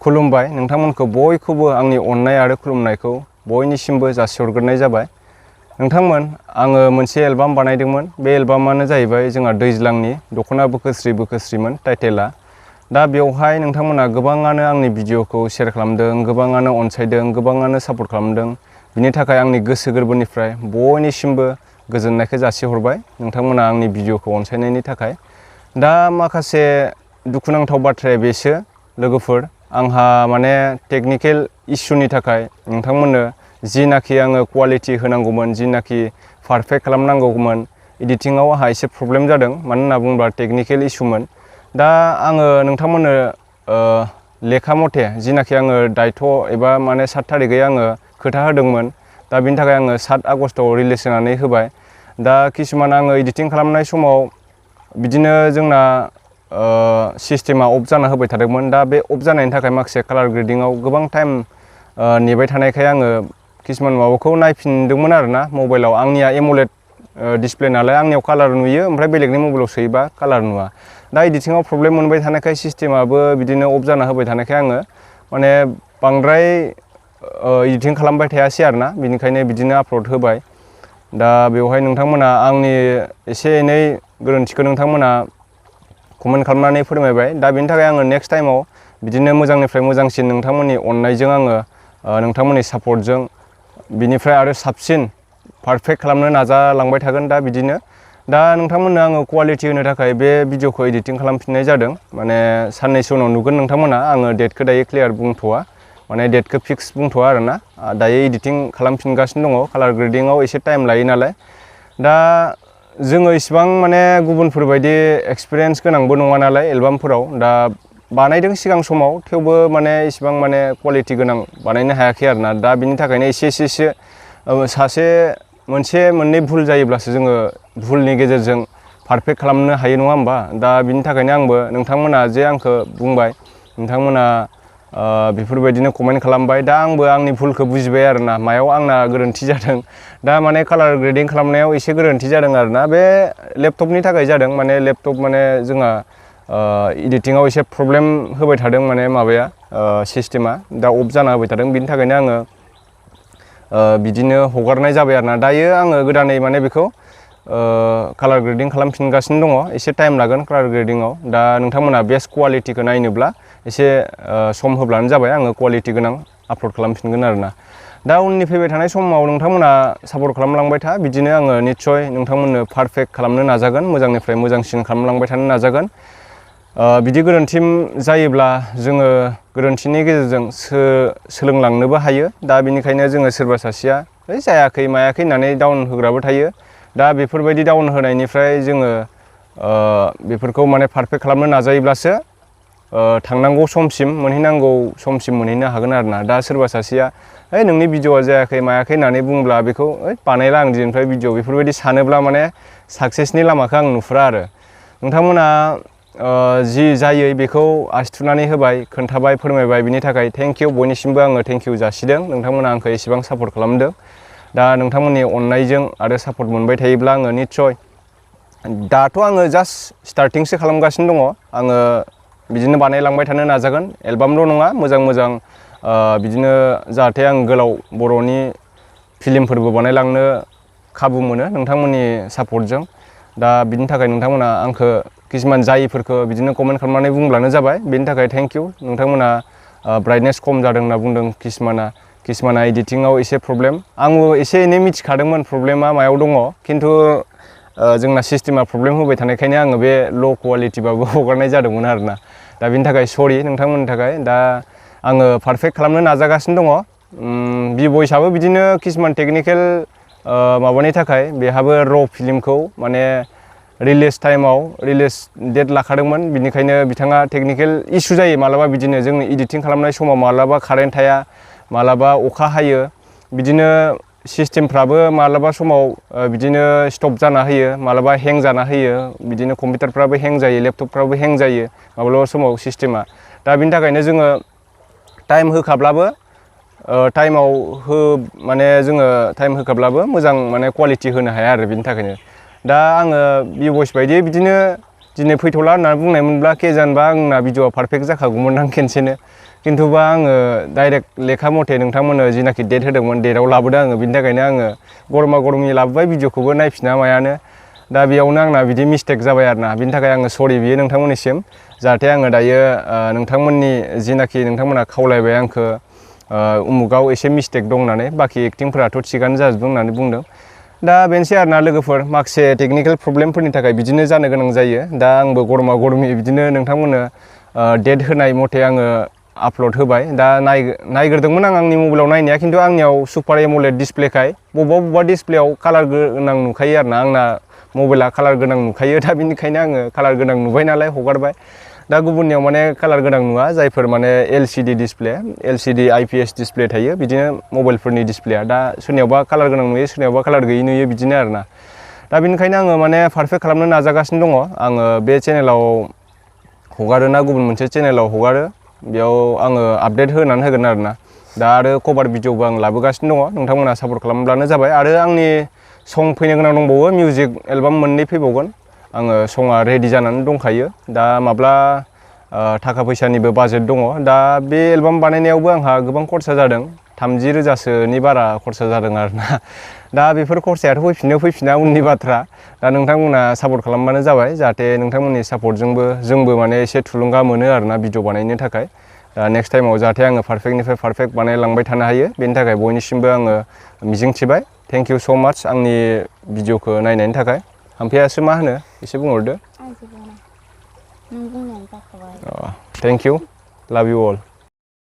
खुलुमबाय नोंथांमोनखौ बयखौबो आंनि अननाय आरो खुलुमनायखौ बयनिसिमबो जासिहरग्रोनाय जाबाय। नोंथांमोन आङो मोनसे एलबाम बानायदोंमोन। बे एलबामानो जाहैबाय जोंहा दैज्लांनि दख'ना बोखोस्रि बोखोस्रिमोन टाइटेला। दा बेवहाय नोंथांमोना गोबाङानो आंनि भिडिअखौ शेयार खालामदों, गोबाङानो अनसायदों, गोबाङानो सापर्ट खालामदों। बिनि थाखाय आंनि गोसो गोरबोनिफ्राय बयनिसिमबो गोजोननायखौ जासिहरबाय नोंथांमोना आंनि भिडिअखौ अनसायनायनि थाखाय। दा माखासे दुखुनांथाव बाथ्राया बेसो लोगोफोर, आंहा माने टेकनिकेल इसुनि थाखाय नोंथांमोननो जिनाखि आङो क्वालिटी होनांगौमोन, जिनाखि पारफेक्ट खालामनांगौमोन, एडिटिंआव आंहा एसे प्रब्लेम जादों। मानो होनना बुङोब्ला टेकनिकेल इसुमोन। दा आङो नोंथांमोननो लेखा मथे जिनाखि आङो दायथ' एबा माने 7 थारिखै आङो खोथा होदोंमोन। दा बिनि थाखाय आङो 7 आगस्टआव रिलिज होनानै होबाय। दा किसुमान आङो एडिटिं खालामनाय समाव बिदिनो जोंना सिस्टेमा अफ जाना होबाय थादोंमोन। दा बे अफ जानायनि थाखाय माखासे कालार ग्रेडिंआव गोबां टाइम नेबाय थानायखाय आङो किसुमान माबाखौ नायफिनदोंमोन आरोना मबाइलाव। आंनिया एमोलेड डिसप्ले नालाय आंनियाव कालार नुयो, ओमफ्राय बेलेगनि मबाइलाव सोयोबा कालार नुवा। दा एडिटिंआव प्रब्लेम मोनबाय थानायखाय सिस्टेमाबो बिदिनो अफ जाना होबाय थानायखाय आङो माने बांद्राय एडिटिं खालामबाय थायासै आरोना। बिनिखायनो बिदिनो आपल'ड होबाय। दा बेवहाय नोंथांमोना आंनि एसे एनै गोरोन्थिखौ नोंथांमोना कमेन्ट खालामनानै फोरमायबाय। दा बेनि थाखाय आङो नेक्स्ट टाइमाव बिदिनो मोजांनिफ्राय मोजांसिन नोंथांमोननि अननायजों आङो नोंथांमोननि सापर्टजों बिनिफ्राय आरो साबसिन पारफेक्ट खालामनो नाजालांबाय थागोन। दा बिदिनो दा नोंथांमोननो आङो क्वालिटी होनो थाखाय बे भिडिअखौ एडिटिं खालामफिननाय जादों। माने साननैसो उनाव नुगोन नोंथांमोना। आङो डेटखौ दायो क्लियार बुंथ'वा, माने डेटखौ फिक्स बुंथ'वा आरोना। दायो एडिटिं खालामफिनगासिनो दङ। कालार ग्रेडिंआव एसे टाइम लायो नालाय। दा जोङो इसिबां माने गुबुनफोरबायदि एक्सपिरियेन्स गोनांबो नङा नालाय एलबामफोराव। दा बानायदों सिगां समाव, थेवबो माने इसिबां माने क्वालिटी गोनां बानायनो हायाखै आरोना। दा बिनि थाखायनो एसे मोनसे मोननै भुल जायोब्लासो जोङो भुलनि गेजेरजों पारफेक्ट खालामनो हायो, नङा होमबा? दा बिनि थाखायनो आंबो नोंथांमोना जे आंखौ बुंबाय, नोंथांमोना बेफोरबायदिनो कमेन्ट खालामबाय। दा आंबो आंनि भुलखौ बुजिबाय आरोना, मायाव आंना गोरोन्थि जादों। दा माने कालार ग्रेडिं खालामनायाव एसे गोरोन्थि जादों आरोना। बे लेपटपनि थाखाय जादों। माने लेपटप माने जोंहा एडिटिंआव एसे प्रब्लेम होबाय थादों, माने माबाया सिस्टेमा दा अफ जाना होबाय थादों। बिनि थाखायनो आङो बिदिनो हगारनाय जाबाय आरोना। दायो आङो गोदानै माने बेखौ कालार ग्रेडिं खालामफिनगासिनो दङ। एसे टाइम लागोन कालार ग्रेडिंआव। दा नोंथांमोना बेस्ट क्वालिटीखौ नायनोब्ला एसे सम होब्लानो जाबाय। आङो क्वालिटी गोनां आपल'ड खालामफिनगोन आरोना। दा उननि फैबाय थानाय समाव नोंथांमोना सापर्ट खालामलांबाय था। बिदिनो आङो निस्सय नोंथांमोननो पारफेक्ट खालामनो नाजागोन, मोजांनिफ्राय मोजांसिन खालामलांबाय थानो नाजागोन। बिदि गोरोन्थि जायोब्ला जोङो गोरोन्थिनि गेजेरजों सोलोंलांनोबो हायो। दा बेनिखायनो जोङो सोरबा सासेया जायाखै मायाखै होननानै डाउन होग्राबो थायो। दा बेफोरबायदि डाउन होनायनिफ्राय जोङो बेफोरखौ माने पारफेक्ट खालामनो नाजायोब्लासो थांनांगौ समसिम मोनहैनांगौ समसिम मोनहैनो हागोन आरोना। दा सोरबा सासेया नोंनि भिडिअआ जायाखै मायाखै होननानै बुंब्ला बेखौ बानायला आं दिनैनिफ्राय भिडिअ बेफोरबायदि सानोब्ला माने साक्सेसनि लामाखौ आं नुहुरा आरो। नोंथांमोना जि जायै बेखौ आसि थुनानै होबाय, खोन्थाबाय, फोरमायबाय। बिनि थाखाय थेंक इउ। बयनिसिमबो आङो थेंक इउ जासिदों। नोंथांमोना आंखौ एसेबां सापर्ट खालामदों। दा नोंथांमोननि अननायजों आरो सापर्ट मोनबाय थायोब्ला आङो निस्सय, दाथ' आङो जास्ट स्टार्टिंसो खालामगासिनो दङ। आङो बिदिनो बानायलांबाय थानो नाजागोन। एलबामल' नङा, मोजां मोजां बिदिनो जाहाथे आं गोलाव बर'नि फिल्मफोरबो बानायलांनो खाबु मोनो नोंथांमोननि सापर्टजों। दा बिनि थाखाय नोंथांमोना आंखौ किसुमान जायिफोरखौ बिदिनो कमेन्ट खालामनानै बुंब्लानो जाबाय। बेनि थाखाय थेंक इउ। नोंथांमोना ब्राइटनेस खम जादों होनना बुंदों किसुमाना एडिटिंआव एसे प्रब्लेम। आंबो एसे एनै मिथिखादोंमोन प्रब्लेमा मायाव दङ, खिन्थु जोंना सिस्टेमा प्रब्लेम होबाय थानायखायनो आङो बे ल' क्वालिटिबाबो हगारनाय जादोंमोन आरोना। दा बिनि थाखाय सरि नोंथांमोननि थाखाय। दा आङो पारफेक्ट खालामनो नाजागासिनो दङ। भइसआबो बिदिनो किसुमान टेकनिकेल माबानि थाखाय बेहाबो र' फिल्मखौ माने रिलिज टाइमाव रिलिज डेट लाखादोंमोन। बिनिखायनो बिथाङा टेकनिकेल इसु जायो मालाबा बिदिनो। जोंनि एडिटिं खालामनाय समाव मालाबा कारेन्ट थाया, मालाबा अखा हायो। बिदिनो सिस्टेमफ्राबो मालाबा समाव बिदिनो स्टप जाना होयो, मालाबा हें जाना होयो। बिदिनो कम्पिउटारफ्राबो हें जायो, लेपटपफ्राबो हें जायो माब्लाबा समाव सिस्टेमा। दा बिनि थाखायनो जोङो टाइम होखाब्लाबो माने जोङो टाइम होखाब्लाबो मोजां माने क्वालिटी होनो हाया आरो। बिनि थाखायनो दा आङो भइस बायदि बिदिनो दिनै फैथ'ला होननानै बुंनायमोनब्ला केजानबा आंना भिडिअआ पारफेक्ट जाखागौमोन आं खेनसेनो। खिन्थुबा आङो डाइरेक्ट लेखा मथे नोंथांमोननो जिनाखि डेट होदोंमोन डेटआव लाबोदों आङो बिनि थाखायनो आङो गरमा गरमनि लाबोबाय भिडिअखौबो नायफिना मायानो दा बेयावनो आंना बिदि मिस्टेक जाबाय आरोना बिनि थाखाय आङो सरि बियो नोंथांमोननिसिम जाहाथे आङो दायो नोंथांमोननि जिनाखि नोंथांमोना खावलायबाय आंखो उमुगाव एसे मिस्टेक दं होननानै बाखि एक्टिंफोराथ' थिगानो जाजोबदों होननानै बुंदों दा बेनोसै आरोना लोगोफोर माखासे टेकनिकेल प्रब्लेमफोरनि थाखाय बिदिनो जानो गोनां जायो दा आंबो गरमा गरमि बिदिनो नोंथांमोननो डेट होनाय मथे आङो आपल'ड होबाय दा नायग्रोदोंमोन आं आंनि मबाइलाव नायनाया खिन्थु आंनियाव सुपार एमोलेड डिसप्लेखाय बबेबा डिसप्लेयाव कालार गोनां नुखायो आरोना आंना मबाइला कालार गोनां नुखायो दा बिनिखायनो आङो कालार गोनां नुबाय नालाय हगारबाय दा गुबुननियाव माने कालार गोनां नुवा जायफोर माने LCD display LCD IPS display थायो बिदिनो मबाइलफोरनि डिसप्लेया दा सोरनियावबा कालार गोनां नुयो सोरनियावबा कालार गैयै नुयो बिदिनो आरोना दा बेनिखायनो आङो माने पारफेक्ट खालामनो नाजागासिनो दङ आङो बे चेनेलाव हगारोना गुबुन मोनसे चेनेलाव हगारो बेयाव आङो आपडेट होनानै होगोन आरोना दा आरो कभार भिडिअबो आं लाबोगासिनो दङ नोंथांमोना सापर्ट खालामब्लानो जाबाय आरो आंनि सं फैनो गोनां दंबावो मिउजिक एलबाम मोननै फैबावगोन आङो सङा रेडि जानानै दंखायो दा माब्ला थाखा फैसानिबो बाजेट दङ दा बे एलबाम बानायनायावबो आंहा गोबां खरसा जादों 30,000सोनि बारा खरसा जादों आरोना दा बेफोर खरसायाथ' फैफिना उननि बाथ्रा दा नोंथांमोना सापर्ट खालामबानो जाबाय जाहाथे नोंथांमोननि सापर्टजोंबो जोंबो माने एसे थुलुंगा मोनो आरोना भिडिअ बानायनो थाखाय दा नेक्स्ट टाइमाव जाहाथे आङो पारफेक्टनिफ्राय पारफेक्ट बानायलांबाय थानो हायो बेनि थाखाय बयनिसिमबो आङो मिजिंथिबाय थेंक इउ स' माच आंनि भिडिअखौ नायनायनि थाखाय ओमफ्रायसो मा होनो एसे बुंहरदो नों बुंनायानो जाखाबाय थेंक इउ लाभ इउ अल